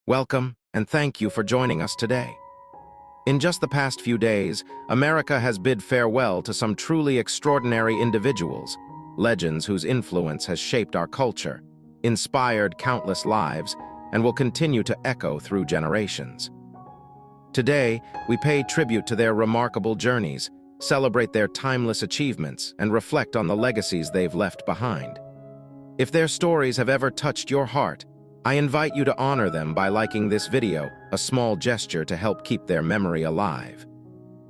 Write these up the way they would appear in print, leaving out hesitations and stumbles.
Welcome, and thank you for joining us today. In just the past few days, America has bid farewell to some truly extraordinary individuals, legends whose influence has shaped our culture, inspired countless lives, and will continue to echo through generations. Today, we pay tribute to their remarkable journeys, celebrate their timeless achievements, and reflect on the legacies they've left behind. If their stories have ever touched your heart, I invite you to honor them by liking this video, a small gesture to help keep their memory alive.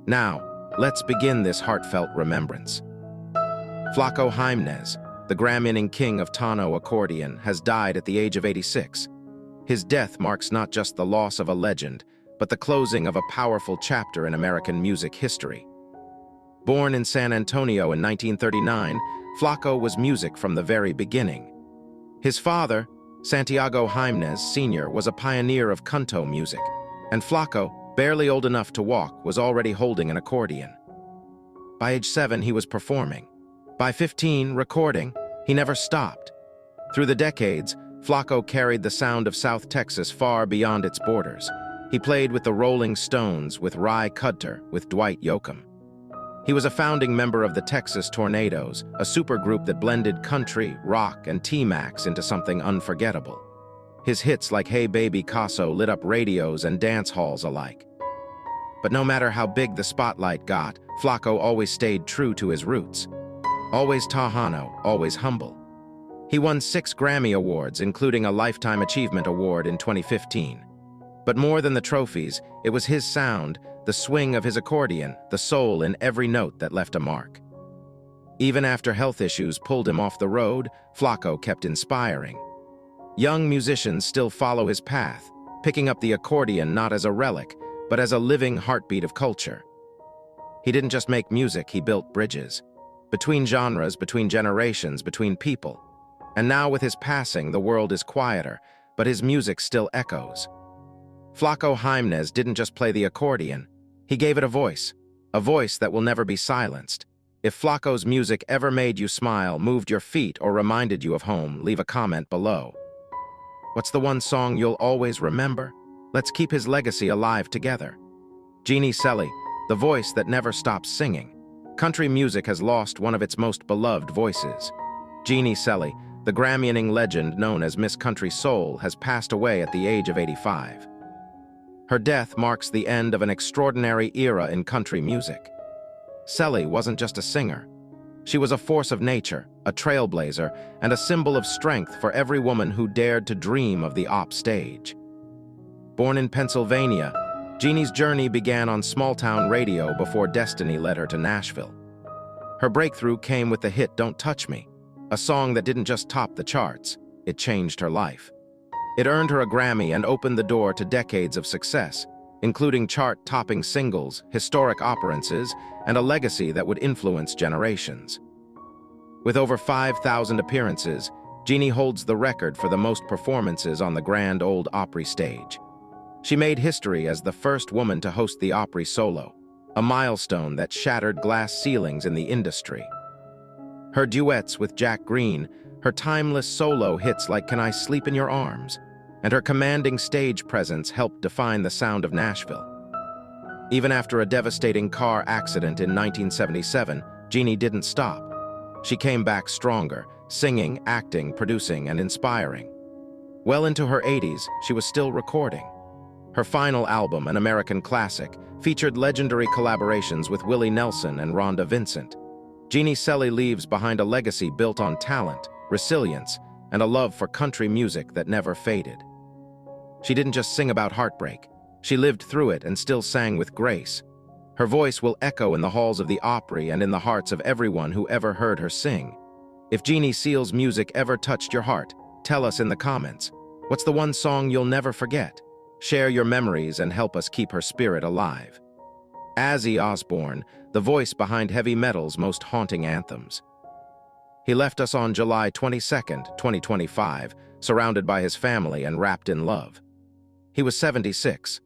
Now, let's begin this heartfelt remembrance. Flaco Jiménez, the Grammy-winning king of Tano accordion, has died at the age of 86. His death marks not just the loss of a legend, but the closing of a powerful chapter in American music history. Born in San Antonio in 1939, Flaco was music from the very beginning. His father, Santiago Jiménez Sr., was a pioneer of conjunto music, and Flaco, barely old enough to walk, was already holding an accordion. By age 7, he was performing. By 15, recording. He never stopped. Through the decades, Flaco carried the sound of South Texas far beyond its borders. He played with the Rolling Stones, with Ry Cudter, with Dwight Yoakam. He was a founding member of the Texas Tornadoes, a supergroup that blended country, rock, and T-Max into something unforgettable. His hits like Hey Baby Casso lit up radios and dance halls alike. But no matter how big the spotlight got, Flaco always stayed true to his roots. Always Tejano, always humble. He won 6 Grammy Awards, including a Lifetime Achievement Award in 2015. But more than the trophies, it was his sound, the swing of his accordion, the soul in every note that left a mark. Even after health issues pulled him off the road, Flaco kept inspiring. Young musicians still follow his path, picking up the accordion not as a relic, but as a living heartbeat of culture. He didn't just make music, he built bridges. Between genres, between generations, between people. And now with his passing, the world is quieter, but his music still echoes. Flaco Jiménez didn't just play the accordion, he gave it a voice that will never be silenced. If Flaco's music ever made you smile, moved your feet, or reminded you of home, leave a comment below. What's the one song you'll always remember? Let's keep his legacy alive together. Jeannie Seely, the voice that never stops singing. Country music has lost one of its most beloved voices. Jeannie Seely, the Grammy-winning legend known as Miss Country Soul, has passed away at the age of 85. Her death marks the end of an extraordinary era in country music. Seely wasn't just a singer. She was a force of nature, a trailblazer, and a symbol of strength for every woman who dared to dream of the op stage. Born in Pennsylvania, Jeannie's journey began on small-town radio before destiny led her to Nashville. Her breakthrough came with the hit Don't Touch Me, a song that didn't just top the charts, it changed her life. It earned her a Grammy and opened the door to decades of success, including chart-topping singles, historic opurences, and a legacy that would influence generations. With over 5,000 appearances, Jeannie holds the record for the most performances on the Grand Ole Opry stage. She made history as the first woman to host the Opry solo, a milestone that shattered glass ceilings in the industry. Her duets with Jack Green, her timeless solo hits like Can I Sleep in Your Arms, and her commanding stage presence helped define the sound of Nashville. Even after a devastating car accident in 1977, Jeannie didn't stop. She came back stronger, singing, acting, producing, and inspiring. Well into her 80s, she was still recording. Her final album, an American classic, featured legendary collaborations with Willie Nelson and Rhonda Vincent. Jeannie Seely leaves behind a legacy built on talent, resilience, and a love for country music that never faded. She didn't just sing about heartbreak. She lived through it and still sang with grace. Her voice will echo in the halls of the Opry and in the hearts of everyone who ever heard her sing. If Jeannie Seely's music ever touched your heart, tell us in the comments. What's the one song you'll never forget? Share your memories and help us keep her spirit alive. Ozzy Osbourne, the voice behind heavy metal's most haunting anthems. He left us on July 22, 2025, surrounded by his family and wrapped in love. He was 76.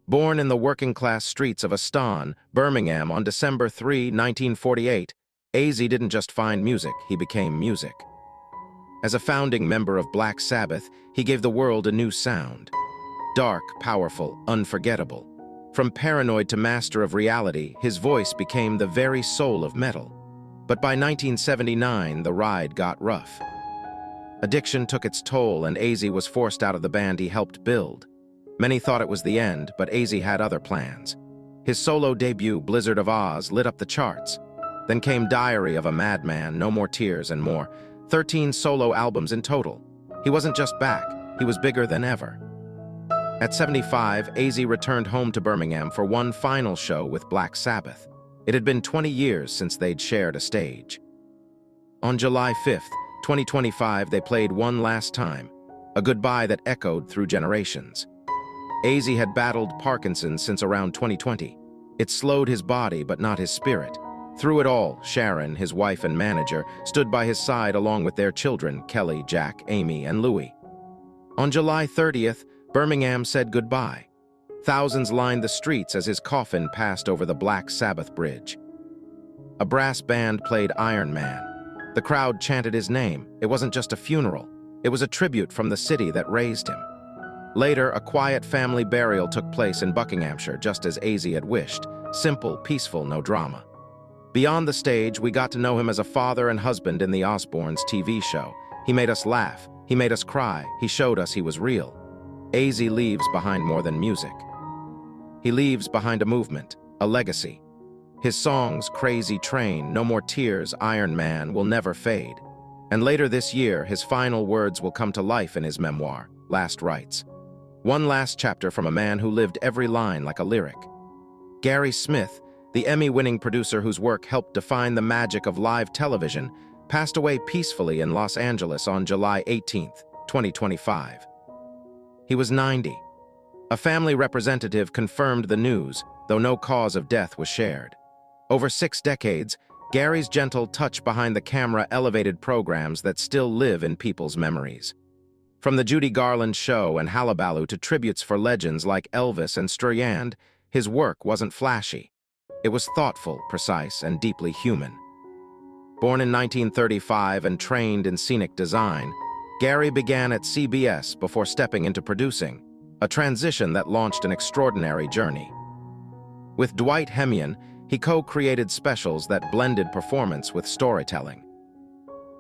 Born in the working-class streets of Aston, Birmingham on December 3, 1948, Ozzy didn't just find music, he became music. As a founding member of Black Sabbath, he gave the world a new sound. dark, powerful, unforgettable. From paranoid to master of reality, his voice became the very soul of metal. But by 1979, the ride got rough. Addiction took its toll and Ozzy was forced out of the band he helped build. Many thought it was the end, but Ozzy had other plans. His solo debut, Blizzard of Oz, lit up the charts. Then came Diary of a Madman, No More Tears, and more. 13 solo albums in total. He wasn't just back, he was bigger than ever. At 75, Ozzy returned home to Birmingham for one final show with Black Sabbath. It had been 20 years since they'd shared a stage. On July 5th, 2025, they played one last time, a goodbye that echoed through generations. Ozzy had battled Parkinson's since around 2020. It slowed his body, but not his spirit. Through it all, Sharon, his wife and manager, stood by his side along with their children, Kelly, Jack, Amy, and Louie. On July 30th, Birmingham said goodbye. Thousands lined the streets as his coffin passed over the Black Sabbath bridge. A brass band played Iron Man. The crowd chanted his name. It wasn't just a funeral. It was a tribute from the city that raised him. Later, a quiet family burial took place in Buckinghamshire, just as Ozzy had wished. Simple, peaceful, no drama. Beyond the stage, we got to know him as a father and husband in the Osbournes TV show. He made us laugh. He made us cry. He showed us he was real. Ozzy leaves behind more than music. He leaves behind a movement, a legacy. His songs, Crazy Train, No More Tears, Iron Man, will never fade. And later this year, his final words will come to life in his memoir, Last Rites. One last chapter from a man who lived every line like a lyric. Gary Smith, the Emmy-winning producer whose work helped define the magic of live television, passed away peacefully in Los Angeles on July 18, 2025. He was 90. A family representative confirmed the news, though no cause of death was shared. Over 6 decades, Gary's gentle touch behind the camera elevated programs that still live in people's memories. From the Judy Garland Show and Hullabaloo to tributes for legends like Elvis and Struyand, his work wasn't flashy. It was thoughtful, precise, and deeply human. Born in 1935 and trained in scenic design, Gary began at CBS before stepping into producing, a transition that launched an extraordinary journey. With Dwight Hemian, he co-created specials that blended performance with storytelling.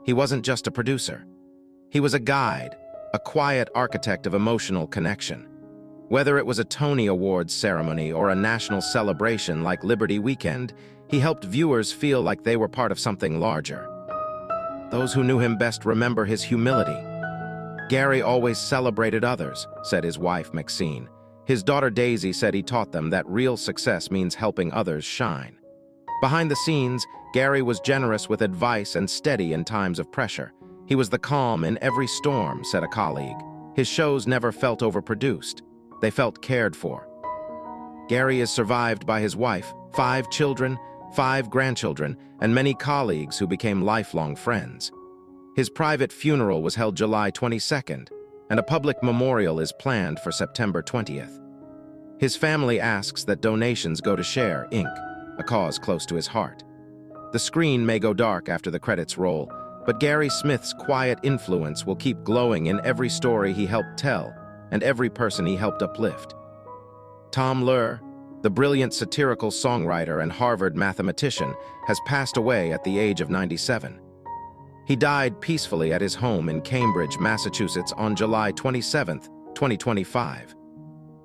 He wasn't just a producer. He was a guide, a quiet architect of emotional connection. Whether it was a Tony Awards ceremony or a national celebration like Liberty Weekend, he helped viewers feel like they were part of something larger. Those who knew him best remember his humility. Gary always celebrated others, said his wife, Maxine. His daughter Daisy said he taught them that real success means helping others shine. Behind the scenes, Gary was generous with advice and steady in times of pressure. He was the calm in every storm, said a colleague. His shows never felt overproduced. They felt cared for. Gary is survived by his wife, 5 children, 5 grandchildren, and many colleagues who became lifelong friends. His private funeral was held July 22nd, and a public memorial is planned for September 20th. His family asks that donations go to Share, Inc., a cause close to his heart. The screen may go dark after the credits roll, but Gary Smith's quiet influence will keep glowing in every story he helped tell and every person he helped uplift. Tom Lehrer, the brilliant satirical songwriter and Harvard mathematician, has passed away at the age of 97. He died peacefully at his home in Cambridge, Massachusetts on July 27, 2025.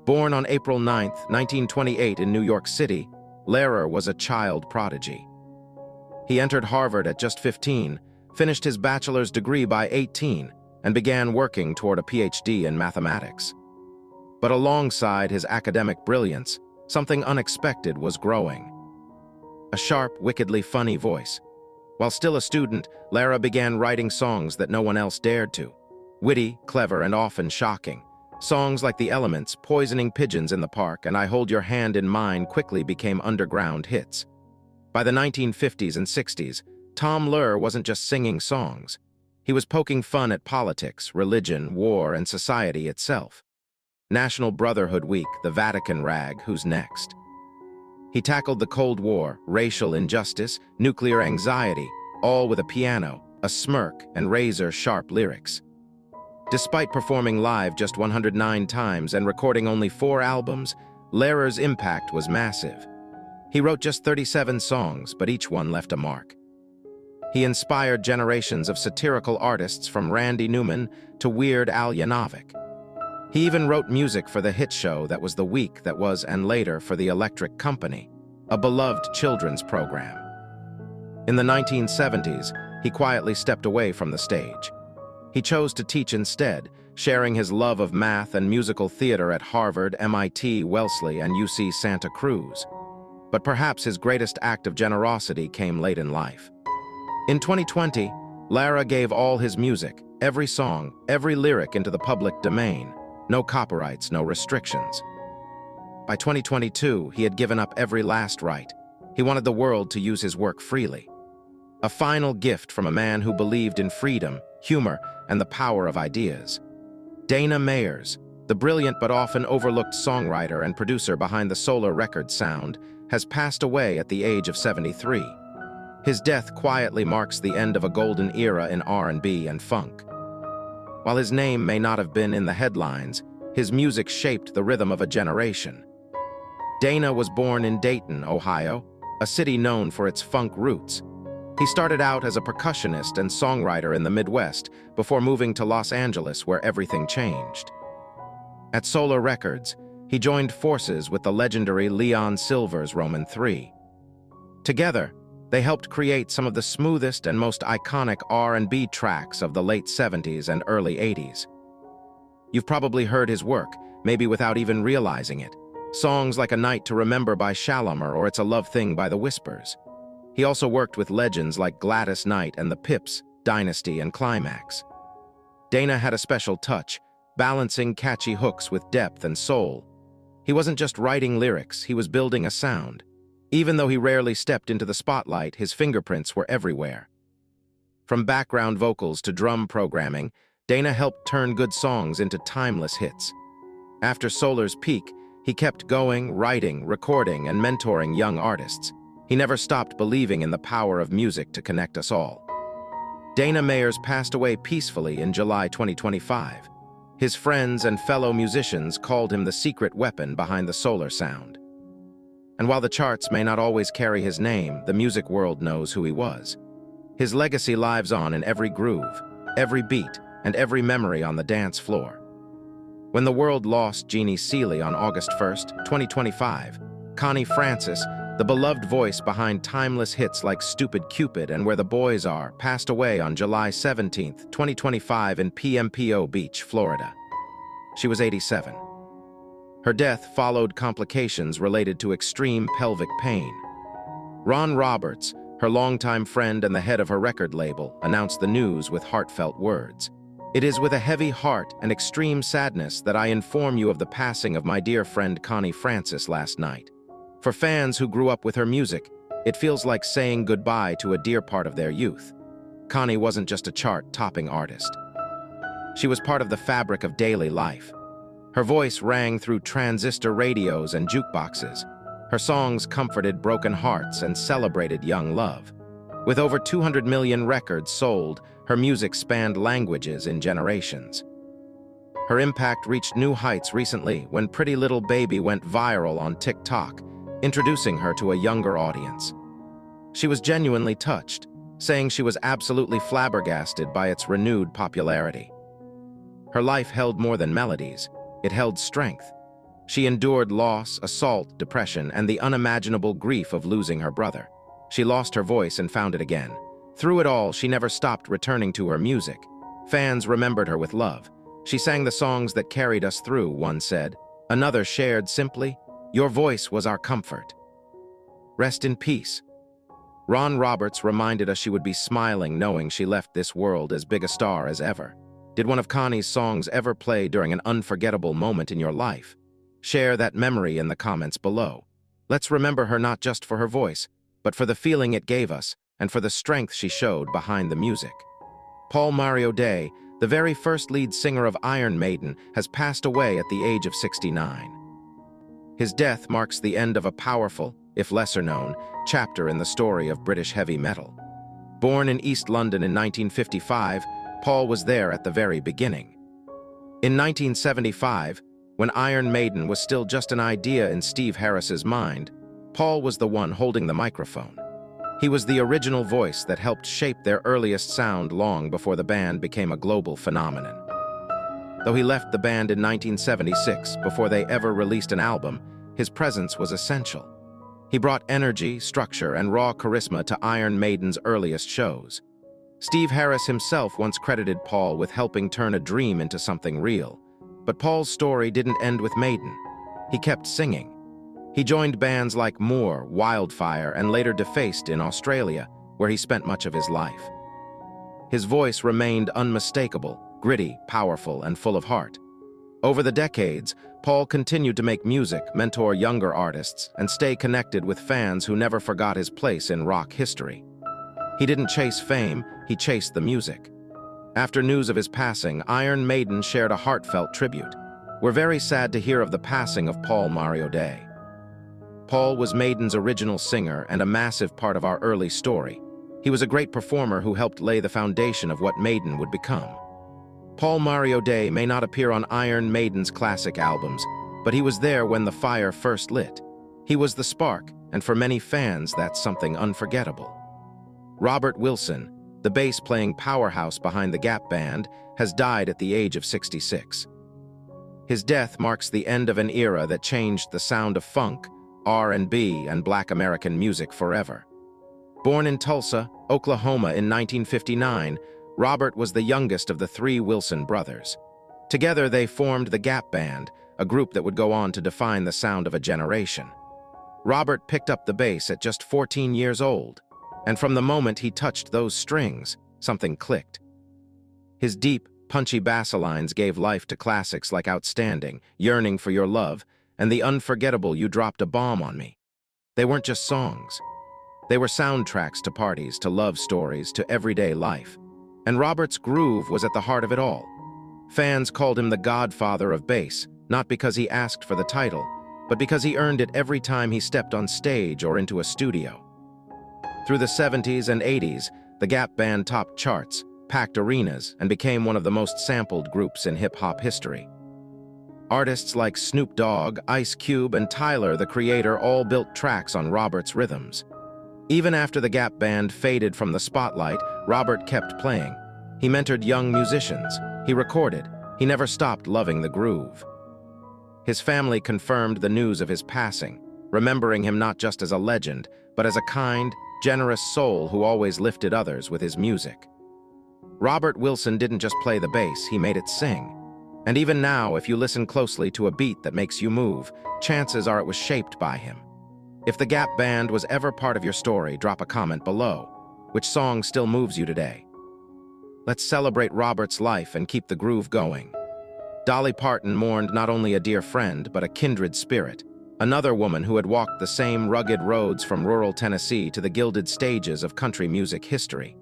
Born on April 9, 1928 in New York City, Lehrer was a child prodigy. He entered Harvard at just 15, finished his bachelor's degree by 18, and began working toward a PhD in mathematics. But alongside his academic brilliance, something unexpected was growing. A sharp, wickedly funny voice. While still a student, Lehrer began writing songs that no one else dared to. Witty, clever, and often shocking. Songs like The Elements, Poisoning Pigeons in the Park, and I Hold Your Hand in Mine quickly became underground hits. By the 1950s and 60s, Tom Lehrer wasn't just singing songs. He was poking fun at politics, religion, war, and society itself. National Brotherhood Week, the Vatican rag, who's next? He tackled the Cold War, racial injustice, nuclear anxiety, all with a piano, a smirk, and razor-sharp lyrics. Despite performing live just 109 times and recording only 4 albums, Lehrer's impact was massive. He wrote just 37 songs, but each one left a mark. He inspired generations of satirical artists from Randy Newman to Weird Al Yankovic. He even wrote music for the hit show that was The Week That Was and later for The Electric Company, a beloved children's program. In the 1970s, he quietly stepped away from the stage. He chose to teach instead, sharing his love of math and musical theater at Harvard, MIT, Wellesley, and UC Santa Cruz. But perhaps his greatest act of generosity came late in life. In 2020, Lara gave all his music, every song, every lyric into the public domain. No copyrights, no restrictions. By 2022, he had given up every last right. He wanted the world to use his work freely. A final gift from a man who believed in freedom, humor, and the power of ideas. Dana Mayers, the brilliant but often overlooked songwriter and producer behind the Solar Records sound, has passed away at the age of 73. His death quietly marks the end of a golden era in R&B and funk. While his name may not have been in the headlines, his music shaped the rhythm of a generation. Dana was born in Dayton, Ohio, a city known for its funk roots. He started out as a percussionist and songwriter in the Midwest before moving to Los Angeles, where everything changed. At Solar Records, he joined forces with the legendary Leon Silver's Roman III. Together, they helped create some of the smoothest and most iconic R&B tracks of the late 70s and early 80s. You've probably heard his work, maybe without even realizing it. Songs like A Night to Remember by Shalamer or It's a Love Thing by The Whispers. He also worked with legends like Gladys Knight and the Pips, Dynasty, and Climax. Dana had a special touch, balancing catchy hooks with depth and soul. He wasn't just writing lyrics, he was building a sound. Even though he rarely stepped into the spotlight, his fingerprints were everywhere. From background vocals to drum programming, Dana helped turn good songs into timeless hits. After Solar's peak, he kept going, writing, recording, and mentoring young artists. He never stopped believing in the power of music to connect us all. Dana Mayers passed away peacefully in July 2025. His friends and fellow musicians called him the secret weapon behind the Solar sound. And while the charts may not always carry his name, the music world knows who he was. His legacy lives on in every groove, every beat, and every memory on the dance floor. When the world lost Jeannie Seely on August 1st, 2025, Connie Francis, the beloved voice behind timeless hits like Stupid Cupid and Where the Boys Are, passed away on July 17, 2025 in PMPO Beach, Florida. She was 87. Her death followed complications related to extreme pelvic pain. Ron Roberts, her longtime friend and the head of her record label, announced the news with heartfelt words. "It is with a heavy heart and extreme sadness that I inform you of the passing of my dear friend Connie Francis last night. For fans who grew up with her music, it feels like saying goodbye to a dear part of their youth. Connie wasn't just a chart-topping artist. She was part of the fabric of daily life. Her voice rang through transistor radios and jukeboxes. Her songs comforted broken hearts and celebrated young love. With over 200 million records sold, her music spanned languages in generations. Her impact reached new heights recently when Pretty Little Baby went viral on TikTok, introducing her to a younger audience. She was genuinely touched, saying she was absolutely flabbergasted by its renewed popularity. Her life held more than melodies. It held strength. She endured loss, assault, depression, and the unimaginable grief of losing her brother. She lost her voice and found it again. Through it all, she never stopped returning to her music. Fans remembered her with love. She sang the songs that carried us through, one said. Another shared simply, "Your voice was our comfort." Rest in peace. Ron Roberts reminded us she would be smiling knowing she left this world as big a star as ever. Did one of Connie's songs ever play during an unforgettable moment in your life? Share that memory in the comments below. Let's remember her not just for her voice, but for the feeling it gave us and for the strength she showed behind the music. Paul Mario Day, the very first lead singer of Iron Maiden, has passed away at the age of 69. His death marks the end of a powerful, if lesser-known, chapter in the story of British heavy metal. Born in East London in 1955, Paul was there at the very beginning. In 1975, when Iron Maiden was still just an idea in Steve Harris's mind, Paul was the one holding the microphone. He was the original voice that helped shape their earliest sound long before the band became a global phenomenon. Though he left the band in 1976 before they ever released an album, his presence was essential. He brought energy, structure, and raw charisma to Iron Maiden's earliest shows. Steve Harris himself once credited Paul with helping turn a dream into something real. But Paul's story didn't end with Maiden. He kept singing. He joined bands like Moore, Wildfire, and later Defaced in Australia, where he spent much of his life. His voice remained unmistakable, gritty, powerful, and full of heart. Over the decades, Paul continued to make music, mentor younger artists, and stay connected with fans who never forgot his place in rock history. He didn't chase fame, he chased the music. After news of his passing, Iron Maiden shared a heartfelt tribute. We're very sad to hear of the passing of Paul Mario Day. Paul was Maiden's original singer and a massive part of our early story. He was a great performer who helped lay the foundation of what Maiden would become. Paul Mario Day may not appear on Iron Maiden's classic albums, but he was there when the fire first lit. He was the spark, and for many fans, that's something unforgettable. Robert Wilson, the bass-playing powerhouse behind the Gap Band, has died at the age of 66. His death marks the end of an era that changed the sound of funk, R&B, and Black American music forever. Born in Tulsa, Oklahoma in 1959, Robert was the youngest of the three Wilson brothers. Together they formed the Gap Band, a group that would go on to define the sound of a generation. Robert picked up the bass at just 14 years old, and from the moment he touched those strings, something clicked. His deep, punchy bass lines gave life to classics like Outstanding, Yearning for Your Love, and the unforgettable You Dropped a Bomb on Me. They weren't just songs. They were soundtracks to parties, to love stories, to everyday life. And Robert's groove was at the heart of it all. Fans called him the godfather of bass, not because he asked for the title, but because he earned it every time he stepped on stage or into a studio. Through the 70s and 80s, the Gap Band topped charts, packed arenas, and became one of the most sampled groups in hip-hop history. Artists like Snoop Dogg, Ice Cube, and Tyler, the Creator, all built tracks on Robert's rhythms. Even after the Gap Band faded from the spotlight, Robert kept playing. He mentored young musicians. He recorded. He never stopped loving the groove. His family confirmed the news of his passing, remembering him not just as a legend, but as a kind, generous soul who always lifted others with his music. Robert Wilson didn't just play the bass, he made it sing. And even now, if you listen closely to a beat that makes you move, chances are it was shaped by him. If the Gap Band was ever part of your story, drop a comment below. Which song still moves you today? Let's celebrate Robert's life and keep the groove going. Dolly Parton mourned not only a dear friend, but a kindred spirit, another woman who had walked the same rugged roads from rural Tennessee to the gilded stages of country music history.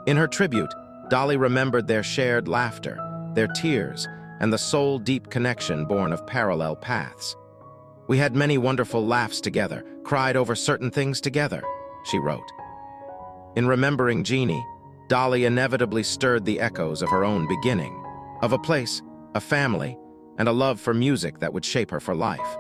In her tribute, Dolly remembered their shared laughter, their tears, and the soul-deep connection born of parallel paths. "We had many wonderful laughs together, cried over certain things together," she wrote. In remembering Jeannie, Dolly inevitably stirred the echoes of her own beginning, of a place, a family, and a love for music that would shape her for life.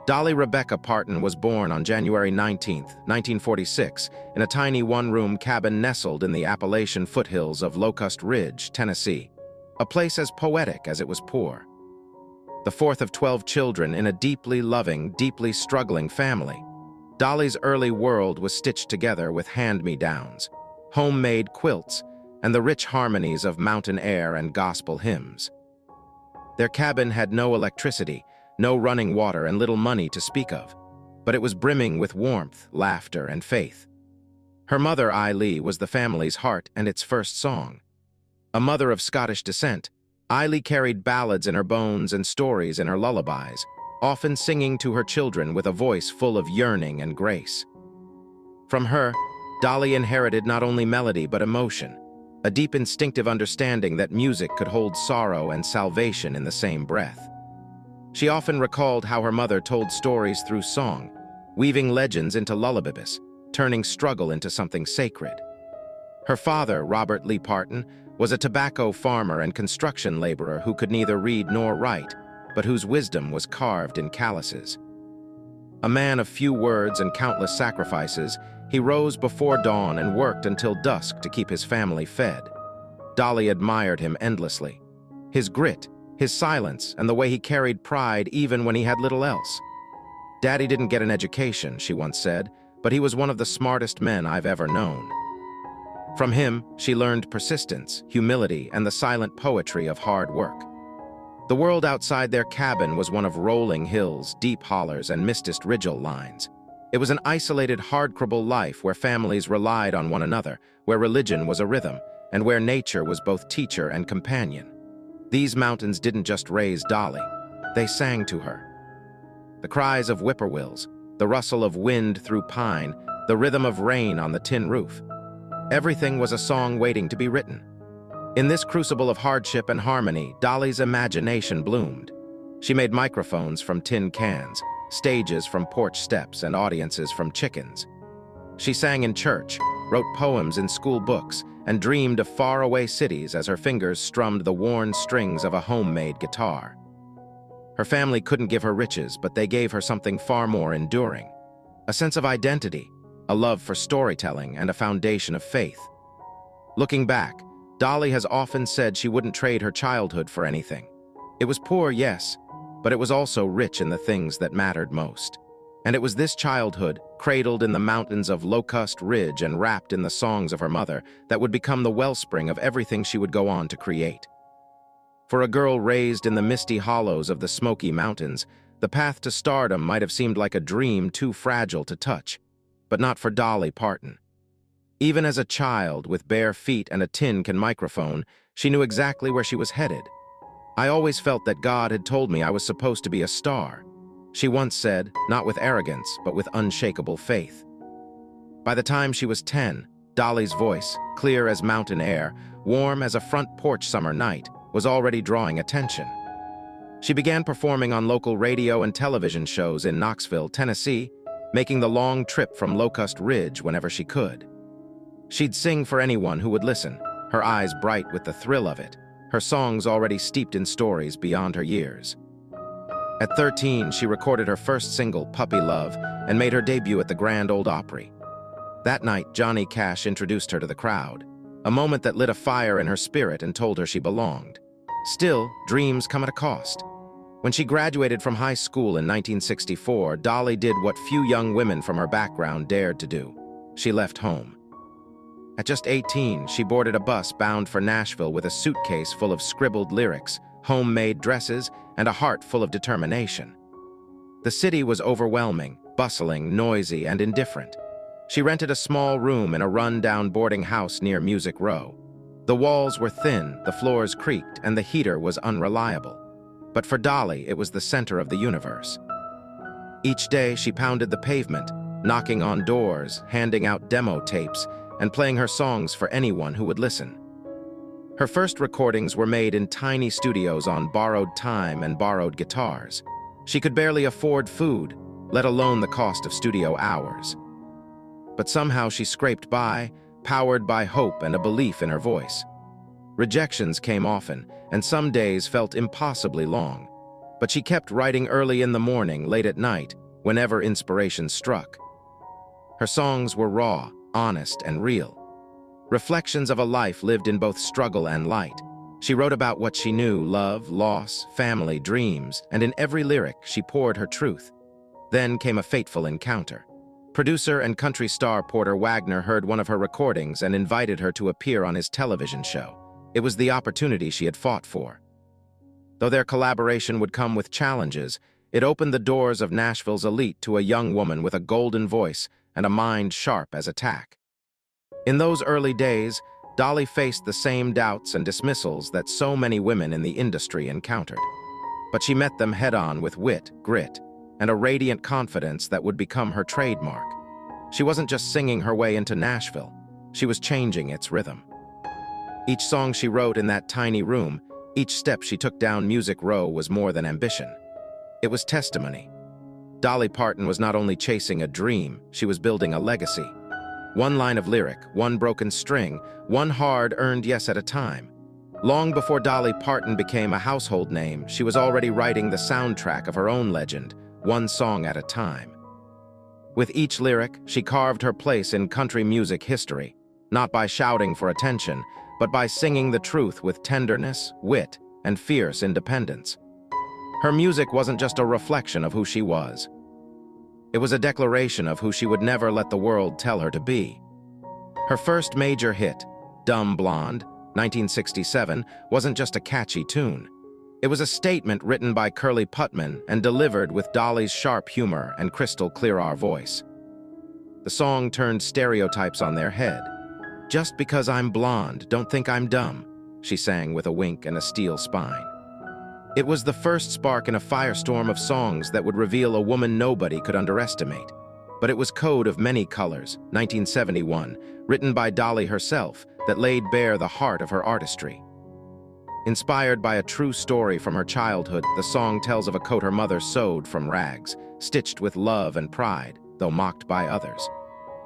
Dolly Rebecca Parton was born on January 19, 1946, in a tiny one-room cabin nestled in the Appalachian foothills of Locust Ridge, Tennessee, a place as poetic as it was poor. The fourth of 12 children in a deeply loving, deeply struggling family, Dolly's early world was stitched together with hand-me-downs, homemade quilts, and the rich harmonies of mountain air and gospel hymns. Their cabin had no electricity, no running water, and little money to speak of, but it was brimming with warmth, laughter, and faith. Her mother, Eileen, was the family's heart and its first song. A mother of Scottish descent, Eileen carried ballads in her bones and stories in her lullabies, often singing to her children with a voice full of yearning and grace. From her, Dolly inherited not only melody but emotion, a deep instinctive understanding that music could hold sorrow and salvation in the same breath. She often recalled how her mother told stories through song, weaving legends into lullabies, turning struggle into something sacred. Her father, Robert Lee Parton, was a tobacco farmer and construction laborer who could neither read nor write, but whose wisdom was carved in calluses. A man of few words and countless sacrifices, he rose before dawn and worked until dusk to keep his family fed. Dolly admired him endlessly. His grit, his silence, and the way he carried pride even when he had little else. "Daddy didn't get an education," she once said, "but he was one of the smartest men I've ever known." From him, she learned persistence, humility, and the silent poetry of hard work. The world outside their cabin was one of rolling hills, deep hollers, and mistist ridgel lines. It was an isolated, hard-cribble life where families relied on one another, where religion was a rhythm, and where nature was both teacher and companion. These mountains didn't just raise Dolly, they sang to her. The cries of whippoorwills, the rustle of wind through pine, the rhythm of rain on the tin roof. Everything was a song waiting to be written. In this crucible of hardship and harmony, Dolly's imagination bloomed. She made microphones from tin cans, stages from porch steps, and audiences from chickens. She sang in church, wrote poems in school books, and dreamed of faraway cities as her fingers strummed the worn strings of a homemade guitar. Her family couldn't give her riches, but they gave her something far more enduring. A sense of identity, a love for storytelling, and a foundation of faith. Looking back, Dolly has often said she wouldn't trade her childhood for anything. It was poor, yes, but it was also rich in the things that mattered most. And it was this childhood, cradled in the mountains of Locust Ridge and wrapped in the songs of her mother, that would become the wellspring of everything she would go on to create. For a girl raised in the misty hollows of the Smoky Mountains, the path to stardom might have seemed like a dream too fragile to touch, but not for Dolly Parton. Even as a child with bare feet and a tin can microphone, she knew exactly where she was headed. "I always felt that God had told me I was supposed to be a star," she once said, not with arrogance, but with unshakable faith. By the time she was 10, Dolly's voice, clear as mountain air, warm as a front porch summer night, was already drawing attention. She began performing on local radio and television shows in Knoxville, Tennessee, making the long trip from Locust Ridge whenever she could. She'd sing for anyone who would listen, her eyes bright with the thrill of it, her songs already steeped in stories beyond her years. At 13, she recorded her first single, Puppy Love, and made her debut at the Grand Ole Opry. That night, Johnny Cash introduced her to the crowd, a moment that lit a fire in her spirit and told her she belonged. Still, dreams come at a cost. When she graduated from high school in 1964, Dolly did what few young women from her background dared to do. She left home. At just 18, she boarded a bus bound for Nashville with a suitcase full of scribbled lyrics, homemade dresses, and a heart full of determination. The city was overwhelming, bustling, noisy, and indifferent. She rented a small room in a run-down boarding house near Music Row. The walls were thin, the floors creaked, and the heater was unreliable. But for Dolly, it was the center of the universe. Each day, she pounded the pavement, knocking on doors, handing out demo tapes, and playing her songs for anyone who would listen. Her first recordings were made in tiny studios on borrowed time and borrowed guitars. She could barely afford food, let alone the cost of studio hours. But somehow she scraped by, powered by hope and a belief in her voice. Rejections came often, and some days felt impossibly long. But she kept writing early in the morning, late at night, whenever inspiration struck. Her songs were raw, honest, and real. Reflections of a life lived in both struggle and light. She wrote about what she knew, love, loss, family, dreams, and in every lyric she poured her truth. Then came a fateful encounter. Producer and country star Porter Wagner heard one of her recordings and invited her to appear on his television show. It was the opportunity she had fought for. Though their collaboration would come with challenges, it opened the doors of Nashville's elite to a young woman with a golden voice and a mind sharp as a tack. In those early days, Dolly faced the same doubts and dismissals that so many women in the industry encountered. But she met them head-on with wit, grit, and a radiant confidence that would become her trademark. She wasn't just singing her way into Nashville, she was changing its rhythm. Each song she wrote in that tiny room, each step she took down Music Row was more than ambition. It was testimony. Dolly Parton was not only chasing a dream, she was building a legacy. One line of lyric, one broken string, one hard-earned yes at a time. Long before Dolly Parton became a household name, she was already writing the soundtrack of her own legend, one song at a time. With each lyric, she carved her place in country music history, not by shouting for attention, but by singing the truth with tenderness, wit, and fierce independence. Her music wasn't just a reflection of who she was. It was a declaration of who she would never let the world tell her to be. Her first major hit, Dumb Blonde, 1967, wasn't just a catchy tune. It was a statement written by Curly Putman and delivered with Dolly's sharp humor and crystal clear voice. The song turned stereotypes on their head. "Just because I'm blonde, don't think I'm dumb," she sang with a wink and a steel spine. It was the first spark in a firestorm of songs that would reveal a woman nobody could underestimate. But it was Code of Many Colors, 1971, written by Dolly herself, that laid bare the heart of her artistry. Inspired by a true story from her childhood, the song tells of a coat her mother sewed from rags, stitched with love and pride, though mocked by others.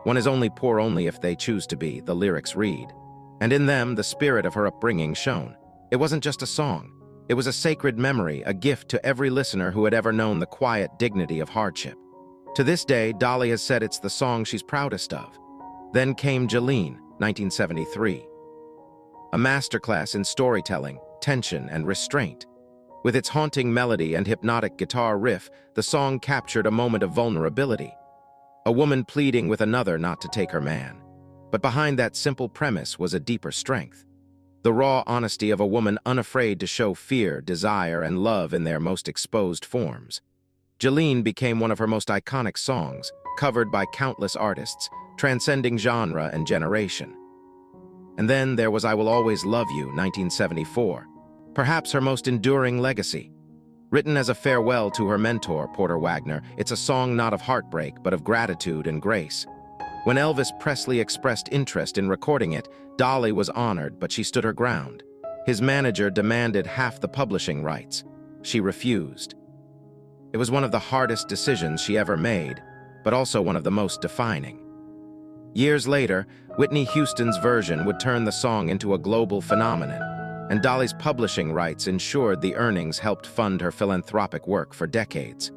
One is only poor only if they choose to be, the lyrics read. And in them, the spirit of her upbringing shone. It wasn't just a song. It was a sacred memory, a gift to every listener who had ever known the quiet dignity of hardship. To this day, Dolly has said it's the song she's proudest of. Then came Jolene, 1973. A masterclass in storytelling, tension, and restraint. With its haunting melody and hypnotic guitar riff, the song captured a moment of vulnerability. A woman pleading with another not to take her man. But behind that simple premise was a deeper strength. The raw honesty of a woman unafraid to show fear, desire, and love in their most exposed forms. Jolene became one of her most iconic songs, covered by countless artists, transcending genre and generation. And then there was I Will Always Love You, 1974, perhaps her most enduring legacy. Written as a farewell to her mentor, Porter Wagoner, it's a song not of heartbreak, but of gratitude and grace. When Elvis Presley expressed interest in recording it, Dolly was honored, but she stood her ground. His manager demanded half the publishing rights. She refused. It was one of the hardest decisions she ever made, but also one of the most defining. Years later, Whitney Houston's version would turn the song into a global phenomenon, and Dolly's publishing rights ensured the earnings helped fund her philanthropic work for decades.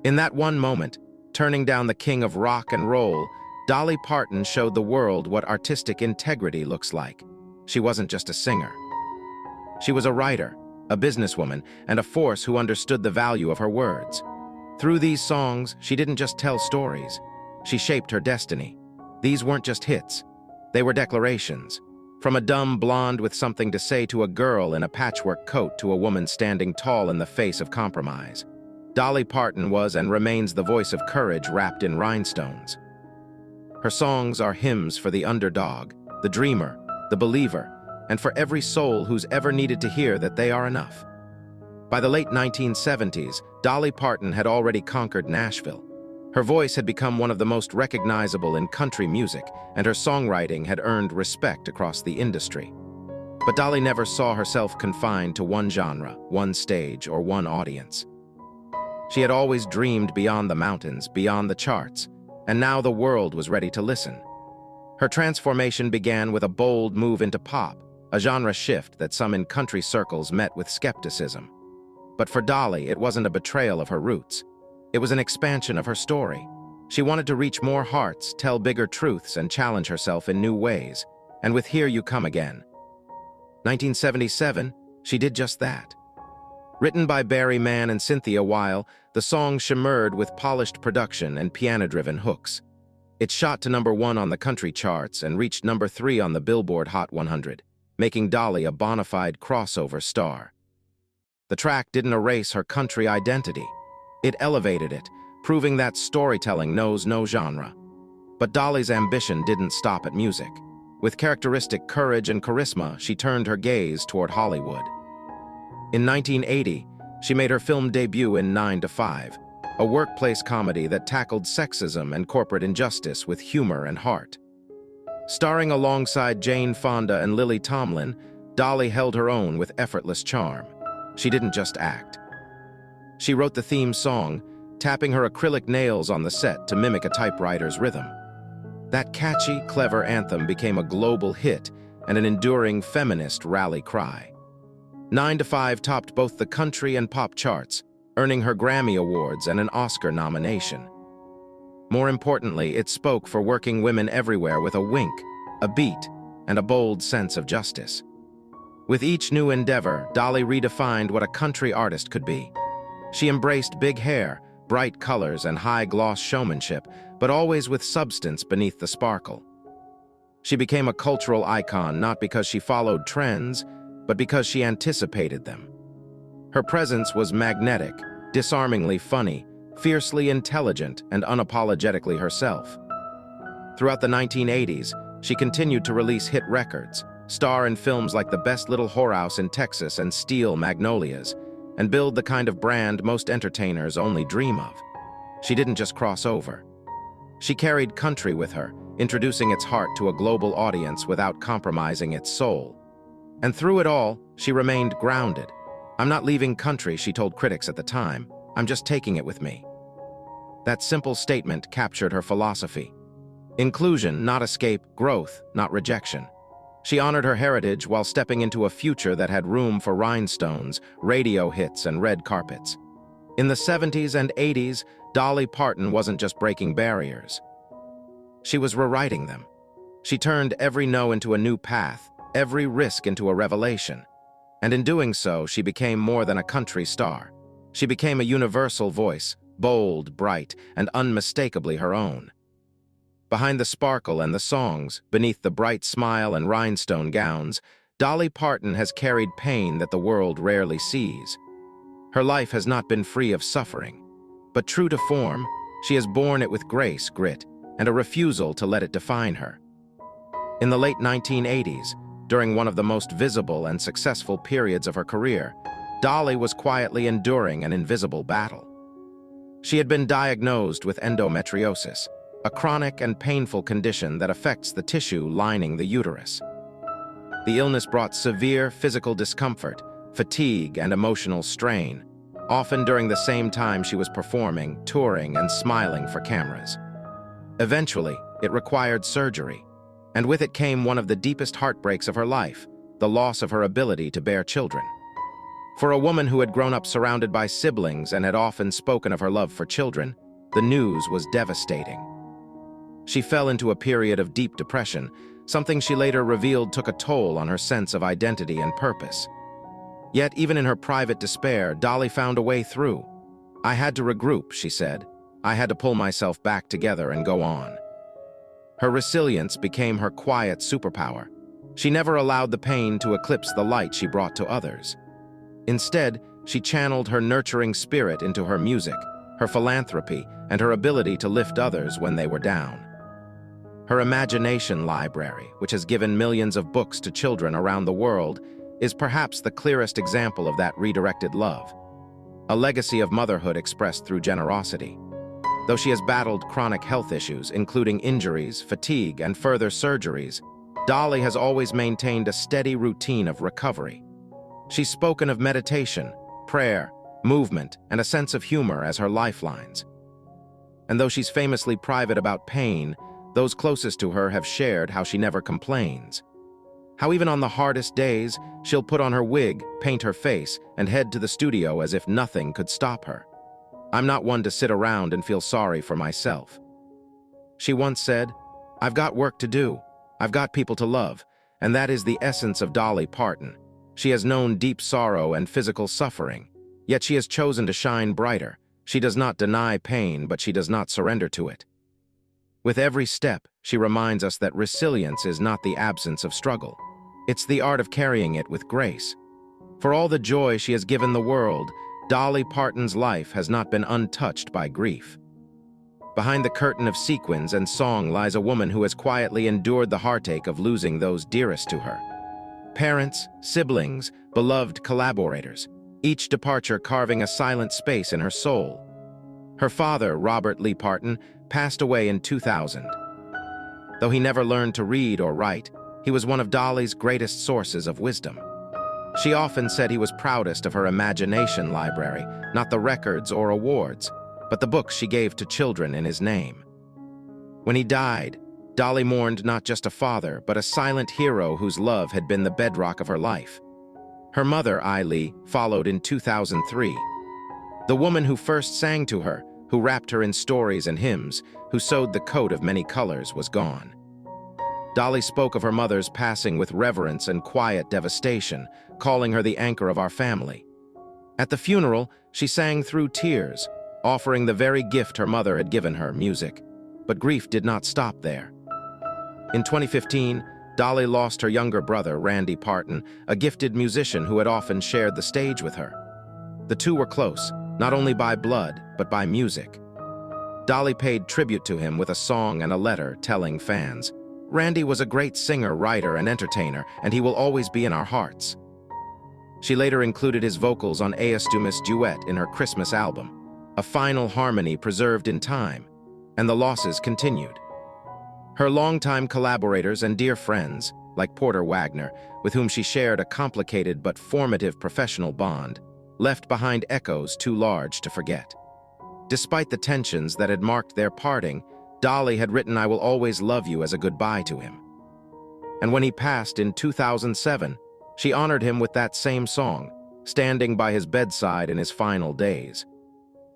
In that one moment, turning down the king of rock and roll, Dolly Parton showed the world what artistic integrity looks like. She wasn't just a singer. She was a writer, a businesswoman, and a force who understood the value of her words. Through these songs, she didn't just tell stories. She shaped her destiny. These weren't just hits. They were declarations. From a dumb blonde with something to say to a girl in a patchwork coat to a woman standing tall in the face of compromise. Dolly Parton was and remains the voice of courage wrapped in rhinestones. Her songs are hymns for the underdog, the dreamer, the believer, and for every soul who's ever needed to hear that they are enough. By the late 1970s, Dolly Parton had already conquered Nashville. Her voice had become one of the most recognizable in country music, and her songwriting had earned respect across the industry. But Dolly never saw herself confined to one genre, one stage, or one audience. She had always dreamed beyond the mountains, beyond the charts, and now the world was ready to listen. Her transformation began with a bold move into pop, a genre shift that some in country circles met with skepticism. But for Dolly, it wasn't a betrayal of her roots. It was an expansion of her story. She wanted to reach more hearts, tell bigger truths, and challenge herself in new ways. And with Here You Come Again, 1977, she did just that. Written by Barry Mann and Cynthia Weil, the song shimmered with polished production and piano-driven hooks. It shot to #1 on the country charts and reached #3 on the Billboard Hot 100, making Dolly a bona fide crossover star. The track didn't erase her country identity. It elevated it, proving that storytelling knows no genre. But Dolly's ambition didn't stop at music. With characteristic courage and charisma, she turned her gaze toward Hollywood. In 1980, she made her film debut in 9 to 5, a workplace comedy that tackled sexism and corporate injustice with humor and heart. Starring alongside Jane Fonda and Lily Tomlin, Dolly held her own with effortless charm. She didn't just act. She wrote the theme song, tapping her acrylic nails on the set to mimic a typewriter's rhythm. That catchy, clever anthem became a global hit and an enduring feminist rally cry. 9 to 5 topped both the country and pop charts, earning her Grammy Awards and an Oscar nomination. More importantly, it spoke for working women everywhere with a wink, a beat, and a bold sense of justice. With each new endeavor, Dolly redefined what a country artist could be. She embraced big hair, bright colors, and high-gloss showmanship, but always with substance beneath the sparkle. She became a cultural icon not because she followed trends, but because she anticipated them. Her presence was magnetic, disarmingly funny, fiercely intelligent, and unapologetically herself. Throughout the 1980s, she continued to release hit records, star in films like The Best Little Whorehouse in Texas and Steel Magnolias, and build the kind of brand most entertainers only dream of. She didn't just cross over. She carried country with her, introducing its heart to a global audience without compromising its soul. And through it all, she remained grounded. "I'm not leaving country," she told critics at the time. "I'm just taking it with me." That simple statement captured her philosophy. Inclusion, not escape; growth, not rejection. She honored her heritage while stepping into a future that had room for rhinestones, radio hits, and red carpets. In the 70s and 80s, Dolly Parton wasn't just breaking barriers. She was rewriting them. She turned every no into a new path, every risk into a revelation. And in doing so, she became more than a country star. She became a universal voice, bold, bright, and unmistakably her own. Behind the sparkle and the songs, beneath the bright smile and rhinestone gowns, Dolly Parton has carried pain that the world rarely sees. Her life has not been free of suffering, but true to form, she has borne it with grace, grit, and a refusal to let it define her. In the late 1980s, during one of the most visible and successful periods of her career, Dolly was quietly enduring an invisible battle. She had been diagnosed with endometriosis, a chronic and painful condition that affects the tissue lining the uterus. The illness brought severe physical discomfort, fatigue, and emotional strain, often during the same time she was performing, touring, and smiling for cameras. Eventually, it required surgery, and with it came one of the deepest heartbreaks of her life, the loss of her ability to bear children. For a woman who had grown up surrounded by siblings and had often spoken of her love for children, the news was devastating. She fell into a period of deep depression, something she later revealed took a toll on her sense of identity and purpose. Yet, even in her private despair, Dolly found a way through. "I had to regroup," she said. "I had to pull myself back together and go on." Her resilience became her quiet superpower. She never allowed the pain to eclipse the light she brought to others. Instead, she channeled her nurturing spirit into her music, her philanthropy, and her ability to lift others when they were down. Her imagination library, which has given millions of books to children around the world, is perhaps the clearest example of that redirected love. A legacy of motherhood expressed through generosity. Though she has battled chronic health issues, including injuries, fatigue, and further surgeries, Dolly has always maintained a steady routine of recovery. She's spoken of meditation, prayer, movement, and a sense of humor as her lifelines. And though she's famously private about pain, those closest to her have shared how she never complains. How even on the hardest days, she'll put on her wig, paint her face, and head to the studio as if nothing could stop her. "I'm not one to sit around and feel sorry for myself." She once said, "I've got work to do. I've got people to love." And that is the essence of Dolly Parton. She has known deep sorrow and physical suffering, yet she has chosen to shine brighter. She does not deny pain, but she does not surrender to it. With every step, she reminds us that resilience is not the absence of struggle. It's the art of carrying it with grace. For all the joy she has given the world, Dolly Parton's life has not been untouched by grief. Behind the curtain of sequins and song lies a woman who has quietly endured the heartache of losing those dearest to her. Parents, siblings, beloved collaborators, each departure carving a silent space in her soul. Her father, Robert Lee Parton, passed away in 2000. Though he never learned to read or write, he was one of Dolly's greatest sources of wisdom. She often said he was proudest of her imagination library, not the records or awards, but the books she gave to children in his name. When he died, Dolly mourned not just a father, but a silent hero whose love had been the bedrock of her life. Her mother, Eileen, followed in 2003. The woman who first sang to her, who wrapped her in stories and hymns, who sewed the coat of many colors, was gone. Dolly spoke of her mother's passing with reverence and quiet devastation, calling her the anchor of our family. At the funeral, she sang through tears, offering the very gift her mother had given her, music. But grief did not stop there. In 2015, Dolly lost her younger brother, Randy Parton, a gifted musician who had often shared the stage with her. The two were close, not only by blood, but by music. Dolly paid tribute to him with a song and a letter telling fans, "Randy was a great singer, writer, and entertainer, and he will always be in our hearts." She later included his vocals on Astumus Duet in her Christmas album, a final harmony preserved in time, and the losses continued. Her longtime collaborators and dear friends, like Porter Wagner, with whom she shared a complicated but formative professional bond, left behind echoes too large to forget. Despite the tensions that had marked their parting, Dolly had written "I Will Always Love You" as a goodbye to him. And when he passed in 2007, she honored him with that same song, standing by his bedside in his final days.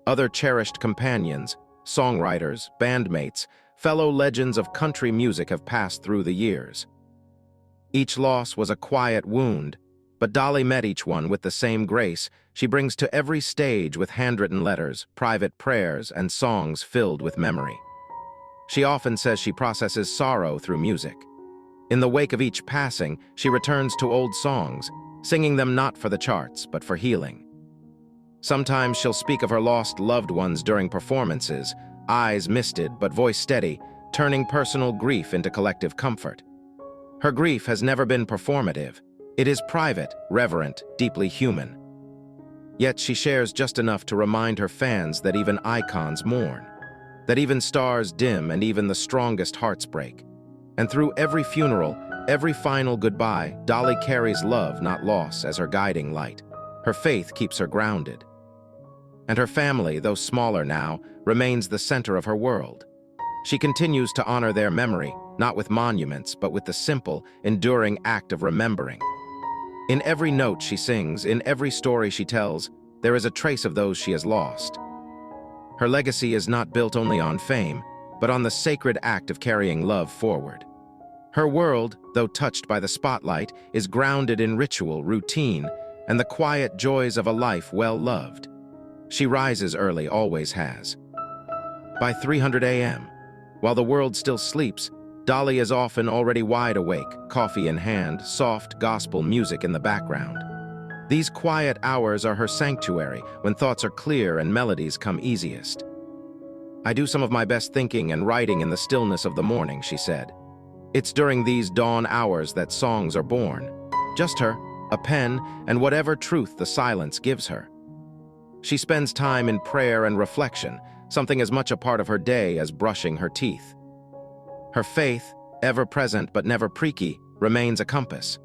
Other cherished companions, songwriters, bandmates, fellow legends of country music have passed through the years. Each loss was a quiet wound, but Dolly met each one with the same grace she brings to every stage, with handwritten letters, private prayers, and songs filled with memory. She often says she processes sorrow through music. In the wake of each passing, she returns to old songs, singing them not for the charts, but for healing. Sometimes she'll speak of her lost loved ones during performances, eyes misted but voice steady, turning personal grief into collective comfort. Her grief has never been performative. It is private, reverent, deeply human. Yet she shares just enough to remind her fans that even icons mourn, that even stars dim and even the strongest hearts break. And through every funeral, every final goodbye, Dolly carries love, not loss, as her guiding light. Her faith keeps her grounded. And her family, though smaller now, remains the center of her world. She continues to honor their memory, not with monuments, but with the simple, enduring act of remembering. In every note she sings, in every story she tells, there is a trace of those she has lost. Her legacy is not built only on fame, but on the sacred act of carrying love forward. Her world, though touched by the spotlight, is grounded in ritual, routine, and the quiet joys of a life well loved. She rises early, always has. By 300 a.m., while the world still sleeps, Dolly is often already wide awake, coffee in hand, soft gospel music in the background. These quiet hours are her sanctuary, when thoughts are clear and melodies come easiest. "I do some of my best thinking and writing in the stillness of the morning," she said. "It's during these dawn hours that songs are born. Just her, a pen, and whatever truth the silence gives her." She spends time in prayer and reflection, something as much a part of her day as brushing her teeth. Her faith, ever present but never preaky, remains a compass.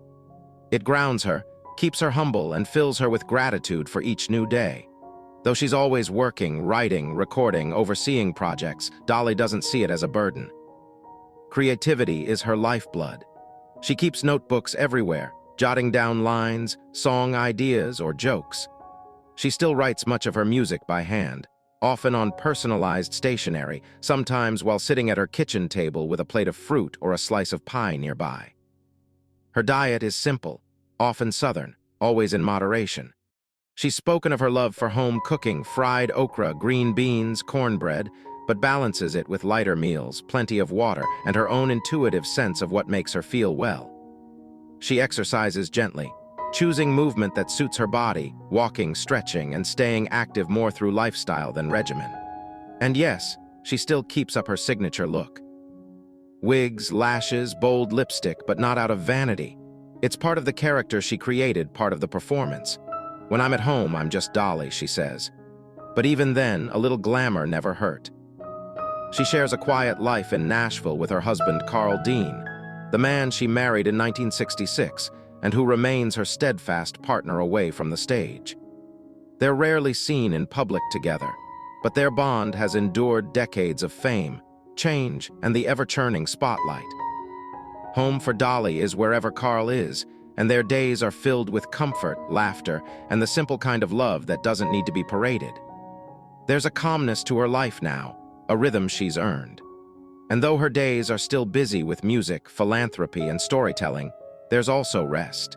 It grounds her, keeps her humble, and fills her with gratitude for each new day. Though she's always working, writing, recording, overseeing projects, Dolly doesn't see it as a burden. Creativity is her lifeblood. She keeps notebooks everywhere, jotting down lines, song ideas, or jokes. She still writes much of her music by hand, often on personalized stationery, sometimes while sitting at her kitchen table with a plate of fruit or a slice of pie nearby. Her diet is simple, often Southern, always in moderation. She's spoken of her love for home cooking, fried okra, green beans, cornbread, but balances it with lighter meals, plenty of water, and her own intuitive sense of what makes her feel well. She exercises gently, choosing movement that suits her body, walking, stretching, and staying active more through lifestyle than regimen. And yes, she still keeps up her signature look. Wigs, lashes, bold lipstick, but not out of vanity. It's part of the character she created, part of the performance. "When I'm at home, I'm just Dolly," she says. But even then, a little glamour never hurt. She shares a quiet life in Nashville with her husband, Carl Dean, the man she married in 1966, and who remains her steadfast partner away from the stage. They're rarely seen in public together, but their bond has endured decades of fame, change, and the ever-churning spotlight. Home for Dolly is wherever Carl is, and their days are filled with comfort, laughter, and the simple kind of love that doesn't need to be paraded. There's a calmness to her life now, a rhythm she's earned. And though her days are still busy with music, philanthropy, and storytelling, there's also rest.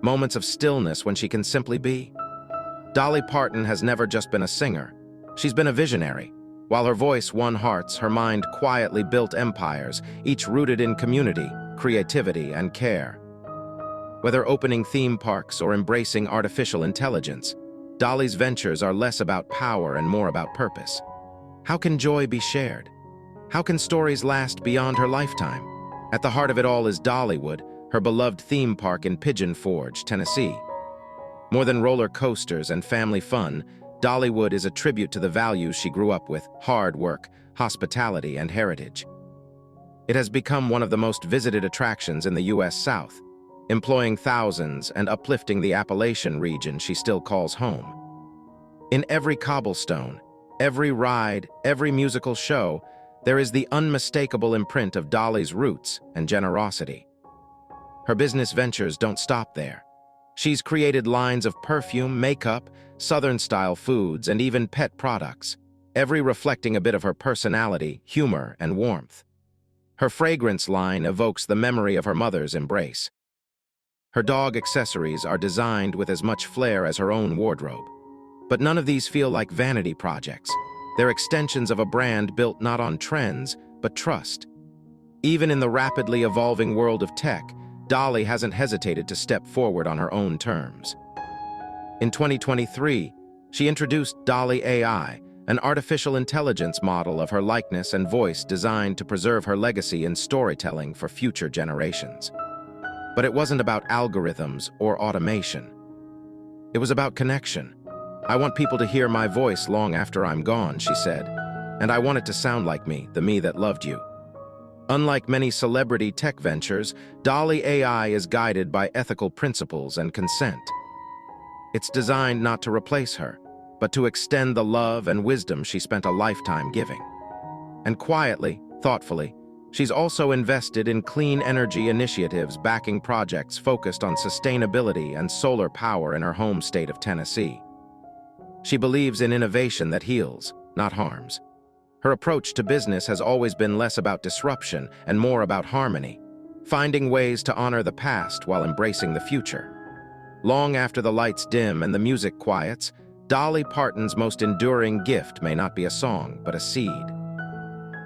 Moments of stillness when she can simply be. Dolly Parton has never just been a singer. She's been a visionary. While her voice won hearts, her mind quietly built empires, each rooted in community, creativity, and care. Whether opening theme parks or embracing artificial intelligence, Dolly's ventures are less about power and more about purpose. How can joy be shared? How can stories last beyond her lifetime? At the heart of it all is Dollywood, her beloved theme park in Pigeon Forge, Tennessee. More than roller coasters and family fun, Dollywood is a tribute to the values she grew up with: hard work, hospitality, and heritage. It has become one of the most visited attractions in the U.S. South, employing thousands and uplifting the Appalachian region she still calls home. In every cobblestone, every ride, every musical show, there is the unmistakable imprint of Dolly's roots and generosity. Her business ventures don't stop there. She's created lines of perfume, makeup, Southern-style foods, and even pet products, every reflecting a bit of her personality, humor, and warmth. Her fragrance line evokes the memory of her mother's embrace. Her dog accessories are designed with as much flair as her own wardrobe. But none of these feel like vanity projects. They're extensions of a brand built not on trends, but trust. Even in the rapidly evolving world of tech, Dolly hasn't hesitated to step forward on her own terms. In 2023, she introduced Dolly AI, an artificial intelligence model of her likeness and voice designed to preserve her legacy in storytelling for future generations. But it wasn't about algorithms or automation. It was about connection. "I want people to hear my voice long after I'm gone," she said, "and I want it to sound like me, the me that loved you." Unlike many celebrity tech ventures, Dolly AI is guided by ethical principles and consent. It's designed not to replace her, but to extend the love and wisdom she spent a lifetime giving. And quietly, thoughtfully, she's also invested in clean energy initiatives backing projects focused on sustainability and solar power in her home state of Tennessee. She believes in innovation that heals, not harms. Her approach to business has always been less about disruption and more about harmony, finding ways to honor the past while embracing the future. Long after the lights dim and the music quiets, Dolly Parton's most enduring gift may not be a song, but a seed.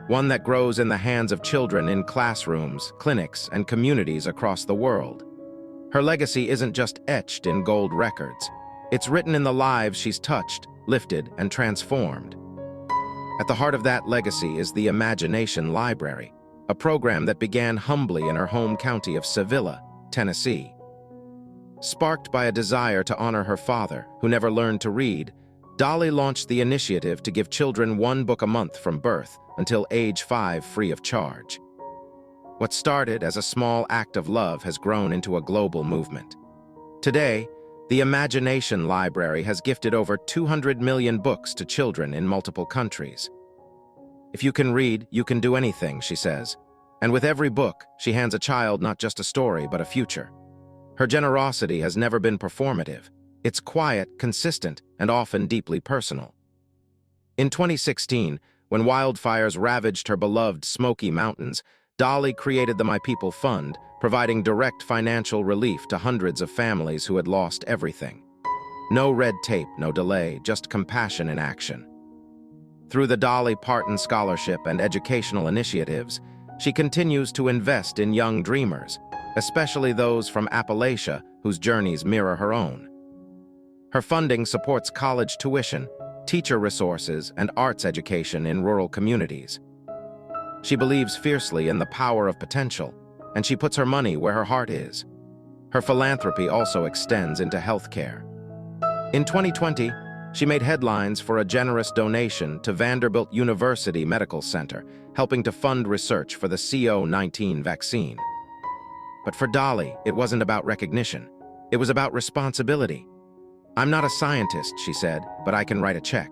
One that grows in the hands of children in classrooms, clinics, and communities across the world. Her legacy isn't just etched in gold records. It's written in the lives she's touched, lifted, and transformed. At the heart of that legacy is the Imagination Library, a program that began humbly in her home county of Sevilla, Tennessee. Sparked by a desire to honor her father, who never learned to read, Dolly launched the initiative to give children one book a month from birth until age 5 free of charge. What started as a small act of love has grown into a global movement. Today, the Imagination Library has gifted over 200 million books to children in multiple countries. "If you can read, you can do anything," she says. And with every book, she hands a child not just a story, but a future. Her generosity has never been performative. It's quiet, consistent, and often deeply personal. In 2016, when wildfires ravaged her beloved Smoky Mountains, Dolly created the My People Fund, providing direct financial relief to hundreds of families who had lost everything. No red tape, no delay, just compassion in action. Through the Dolly Parton Scholarship and educational initiatives, she continues to invest in young dreamers, especially those from Appalachia whose journeys mirror her own. Her funding supports college tuition, teacher resources, and arts education in rural communities. She believes fiercely in the power of potential, and she puts her money where her heart is. Her philanthropy also extends into healthcare. In 2020, she made headlines for a generous donation to Vanderbilt University Medical Center, helping to fund research for the CO-19 vaccine. But for Dolly, it wasn't about recognition. It was about responsibility. "I'm not a scientist," she said, "but I can write a check."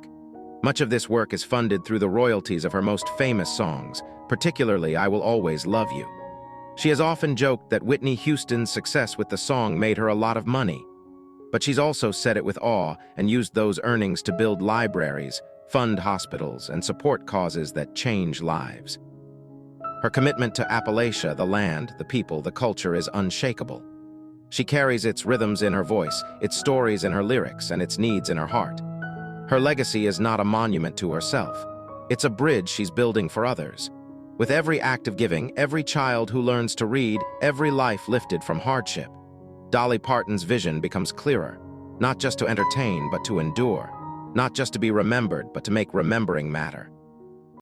Much of this work is funded through the royalties of her most famous songs, particularly I Will Always Love You. She has often joked that Whitney Houston's success with the song made her a lot of money, but she's also said it with awe and used those earnings to build libraries, fund hospitals, and support causes that change lives. Her commitment to Appalachia, the land, the people, the culture, is unshakable. She carries its rhythms in her voice, its stories in her lyrics, and its needs in her heart. Her legacy is not a monument to herself. It's a bridge she's building for others. With every act of giving, every child who learns to read, every life lifted from hardship, Dolly Parton's vision becomes clearer, not just to entertain, but to endure, not just to be remembered, but to make remembering matter.